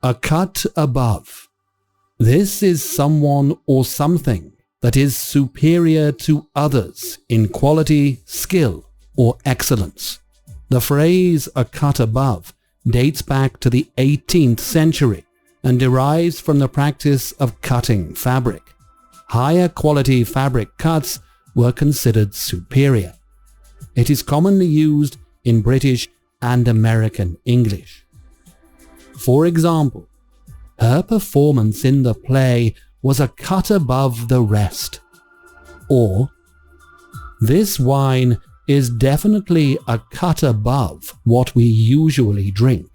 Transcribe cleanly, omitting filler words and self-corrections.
a cut above. This is someone or something that is superior to others in quality, skill, or excellence. The phrase a cut above dates back to the 18th century and derives from the practice of cutting fabric. Higher quality fabric cuts were considered superior. It is commonly used in British and American English. For example, her performance in the play was a cut above the rest. Or, this wine is definitely a cut above what we usually drink.